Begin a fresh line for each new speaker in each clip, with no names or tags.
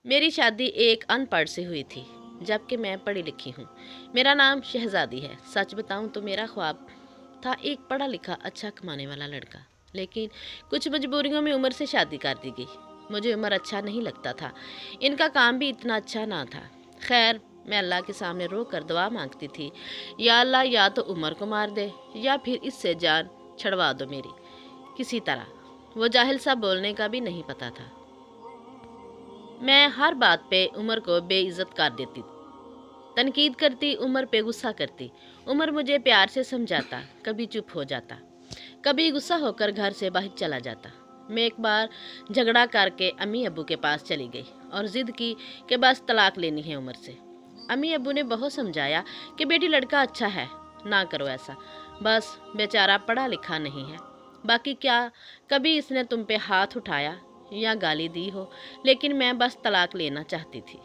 मेरी शादी एक अनपढ़ से हुई थी, जबकि मैं पढ़ी लिखी हूँ। मेरा नाम शहजादी है। सच बताऊँ तो मेरा ख्वाब था एक पढ़ा लिखा अच्छा कमाने वाला लड़का, लेकिन कुछ मजबूरियों में उमर से शादी कर दी गई। मुझे उमर अच्छा नहीं लगता था, इनका काम भी इतना अच्छा ना था। खैर, मैं अल्लाह के सामने रो कर दुआ मांगती थी, या अल्लाह या तो उमर को मार दे या फिर इससे जान छड़वा दो मेरी किसी तरह। वो जाहिल सा बोलने का भी नहीं पता था। मैं हर बात पे उमर को बेइज्जत कर देती, तनकीद करती, उमर पे गुस्सा करती। उमर मुझे प्यार से समझाता, कभी चुप हो जाता, कभी गुस्सा होकर घर से बाहर चला जाता। मैं एक बार झगड़ा करके अम्मी अब्बू के पास चली गई और ज़िद की कि बस तलाक लेनी है उमर से। अम्मी अब्बू ने बहुत समझाया कि बेटी लड़का अच्छा है, ना करो ऐसा, बस बेचारा पढ़ा लिखा नहीं है। बाकी क्या कभी इसने तुम पे हाथ उठाया या गाली दी हो, लेकिन मैं बस तलाक लेना चाहती थी।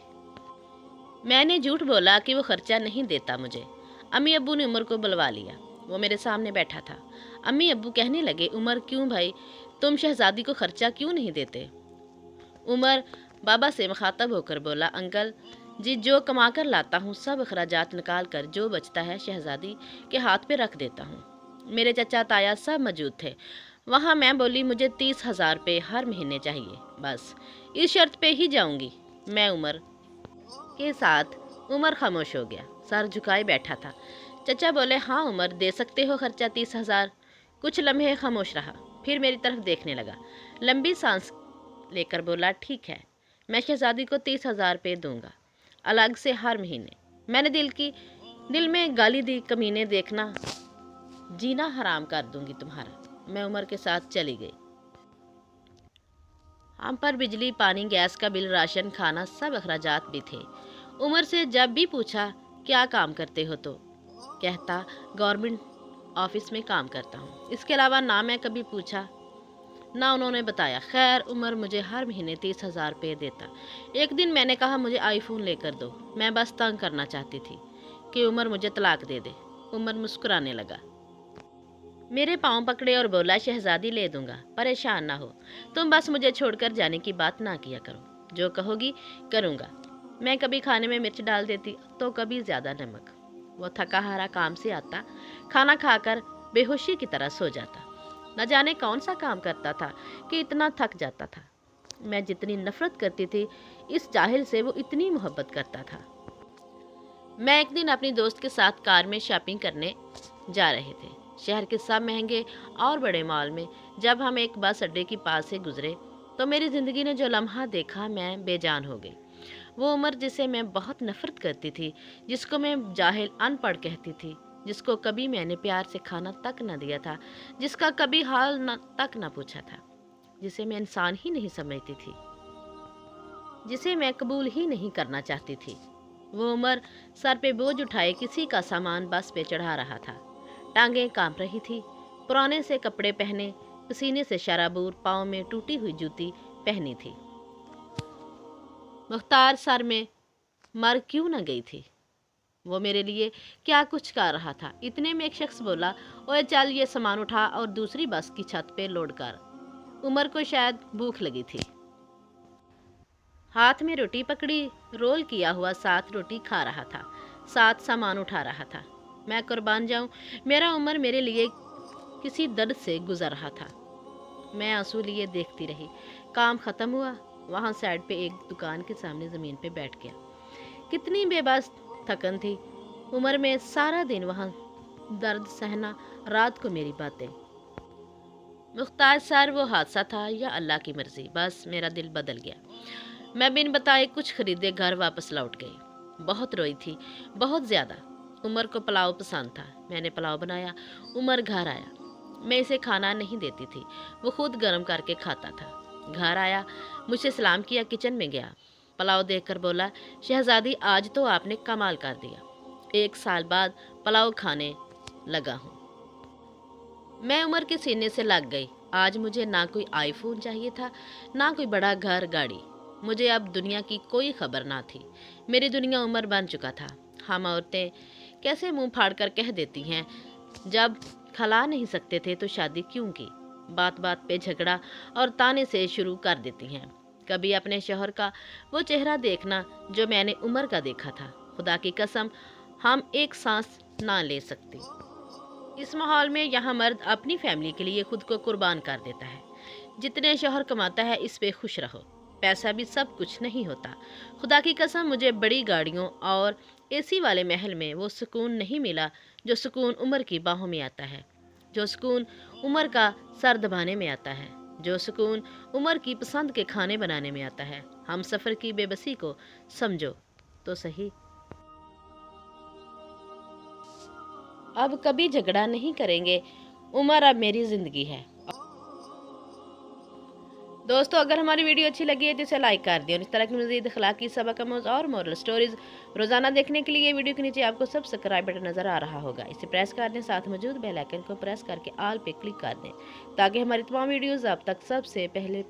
मैंने झूठ बोला कि वो खर्चा नहीं देता मुझे। अम्मी अब्बू ने उमर को बुलवा लिया। वो मेरे सामने बैठा था। अम्मी अब्बू कहने लगे, उमर क्यों भाई, तुम शहजादी को खर्चा क्यों नहीं देते? उमर बाबा से मुखातब होकर बोला, अंकल जी, जो कमा कर लाता हूँ सब अखराजात निकाल कर जो बचता है शहजादी के हाथ पे रख देता हूँ। मेरे चचा ताया सब मौजूद थे वहाँ। मैं बोली, मुझे 30,000 रुपये हर महीने चाहिए, बस इस शर्त पे ही जाऊंगी मैं उमर के साथ। उमर खामोश हो गया, सर झुकाए बैठा था। चचा बोले, हाँ उमर, दे सकते हो खर्चा 30,000। कुछ लम्हे खामोश रहा, फिर मेरी तरफ देखने लगा, लंबी सांस लेकर बोला, ठीक है, मैं शहजादी को 30,000 रुपये दूंगा, अलग से हर महीने। मैंने दिल में गाली दी, कमीने, देखना जीना हराम कर दूंगी तुम्हारा। मैं उमर के साथ चली गई। हम पर बिजली, पानी, गैस का बिल, राशन, खाना, सब अखराजात भी थे। उमर से जब भी पूछा क्या काम करते हो तो कहता गवर्नमेंट ऑफिस में काम करता हूँ। इसके अलावा ना मैं कभी पूछा ना उन्होंने बताया। खैर, उमर मुझे हर महीने 30,000 रुपये देता। एक दिन मैंने कहा, मुझे आईफोन लेकर दो, मैं बस तंग करना चाहती थी कि उमर मुझे तलाक दे दे। उमर मुस्कुराने लगा, मेरे पाँव पकड़े और बोला, शहजादी ले दूंगा, परेशान ना हो, तुम बस मुझे छोड़कर जाने की बात ना किया करो, जो कहोगी करूँगा। मैं कभी खाने में मिर्च डाल देती तो कभी ज़्यादा नमक। वो थका हारा काम से आता, खाना खाकर बेहोशी की तरह सो जाता। न जाने कौन सा काम करता था कि इतना थक जाता था। मैं जितनी नफरत करती थी इस जाहिल से, वो इतनी मोहब्बत करता था। मैं एक दिन अपनी दोस्त के साथ कार में शॉपिंग करने जा रहे थे, शहर के सब महंगे और बड़े मॉल में। जब हम एक बस अड्डे के पास से गुजरे तो मेरी ज़िंदगी ने जो लम्हा देखा, मैं बेजान हो गई। वो उमर जिसे मैं बहुत नफरत करती थी, जिसको मैं जाहिल अनपढ़ कहती थी, जिसको कभी मैंने प्यार से खाना तक न दिया था, जिसका कभी हाल तक न पूछा था, जिसे मैं इंसान ही नहीं समझती थी, जिसे मैं कबूल ही नहीं करना चाहती थी। वो उमर सर पे बोझ उठाए किसी का सामान बस पे चढ़ा रहा था। टांगें कांप रही थी, पुराने से कपड़े पहने, पसीने से शराबूर, पाँव में टूटी हुई जूती पहनी थी। मुख्तार सर में मर क्यों न गई थी? वो मेरे लिए क्या कुछ कर रहा था। इतने में एक शख्स बोला, ओए चल, ये सामान उठा और दूसरी बस की छत पे लोड कर। उमर को शायद भूख लगी थी, हाथ में रोटी पकड़ी, रोल किया हुआ 7 रोटी खा रहा था, 7 सामान उठा रहा था। मैं कुर्बान जाऊं, मेरा उमर मेरे लिए किसी दर्द से गुजर रहा था। मैं आंसू लिए देखती रही। काम ख़त्म हुआ, वहाँ साइड पे एक दुकान के सामने ज़मीन पे बैठ गया। कितनी बेबस थकन थी उम्र में, सारा दिन वहाँ दर्द सहना, रात को मेरी बातें। मुख्तार सर, वो हादसा था या अल्लाह की मर्जी, बस मेरा दिल बदल गया। मैं बिन बताए कुछ खरीदे घर वापस लौट गई। बहुत रोई थी, बहुत ज़्यादा। उमर को पुलाव पसंद था, मैंने पुलाव बनाया। उमर घर आया, मैं इसे खाना नहीं देती थी, वो खुद गर्म करके खाता था। घर आया, मुझसे सलाम किया, किचन में गया, पुलाव देखकर बोला, शहजादी आज तो आपने कमाल कर दिया। 1 साल बाद पुलाव खाने लगा हूँ। मैं उमर के सीने से लग गई। आज मुझे ना कोई आईफोन चाहिए था, ना कोई बड़ा घर गाड़ी। मुझे अब दुनिया की कोई खबर ना थी। मेरी दुनिया उमर बन चुका था। हम औरतें कैसे मुंह फाड़ कर कह देती हैं, जब खला नहीं सकते थे तो शादी क्यों की? बात बात पे झगड़ा और ताने से शुरू कर देती हैं। कभी अपने शौहर का वो चेहरा देखना जो मैंने उमर का देखा था। खुदा की कसम, हम एक सांस ना ले सकते। इस माहौल में यहाँ मर्द अपनी फैमिली के लिए खुद को कुर्बान कर देता है। जितने शौहर कमाता है इस पे खुश रहो, पैसा भी सब कुछ नहीं होता। खुदा की कसम, मुझे बड़ी गाड़ियों और एसी वाले महल में वो सुकून नहीं मिला जो सुकून उमर की बाहों में आता है, जो सुकून उमर का सर दबाने में आता है, जो सुकून उमर की पसंद के खाने बनाने में आता है। हम सफ़र की बेबसी को समझो तो सही। अब कभी झगड़ा नहीं करेंगे, उमर अब मेरी ज़िंदगी है। दोस्तों, अगर हमारी वीडियो अच्छी लगी है तो इसे लाइक कर दिया और इस तरह की मज़ीद अखलाकी सबक आमूज़ और मॉरल स्टोरीज़ रोज़ाना देखने के लिए वीडियो के नीचे आपको सब्सक्राइब बटन नज़र आ रहा होगा, इसे प्रेस कर दें। साथ मौजूद बेल आइकन को प्रेस करके ऑल पे क्लिक कर दें ताकि हमारी तमाम वीडियोज़ आप तक सबसे पहले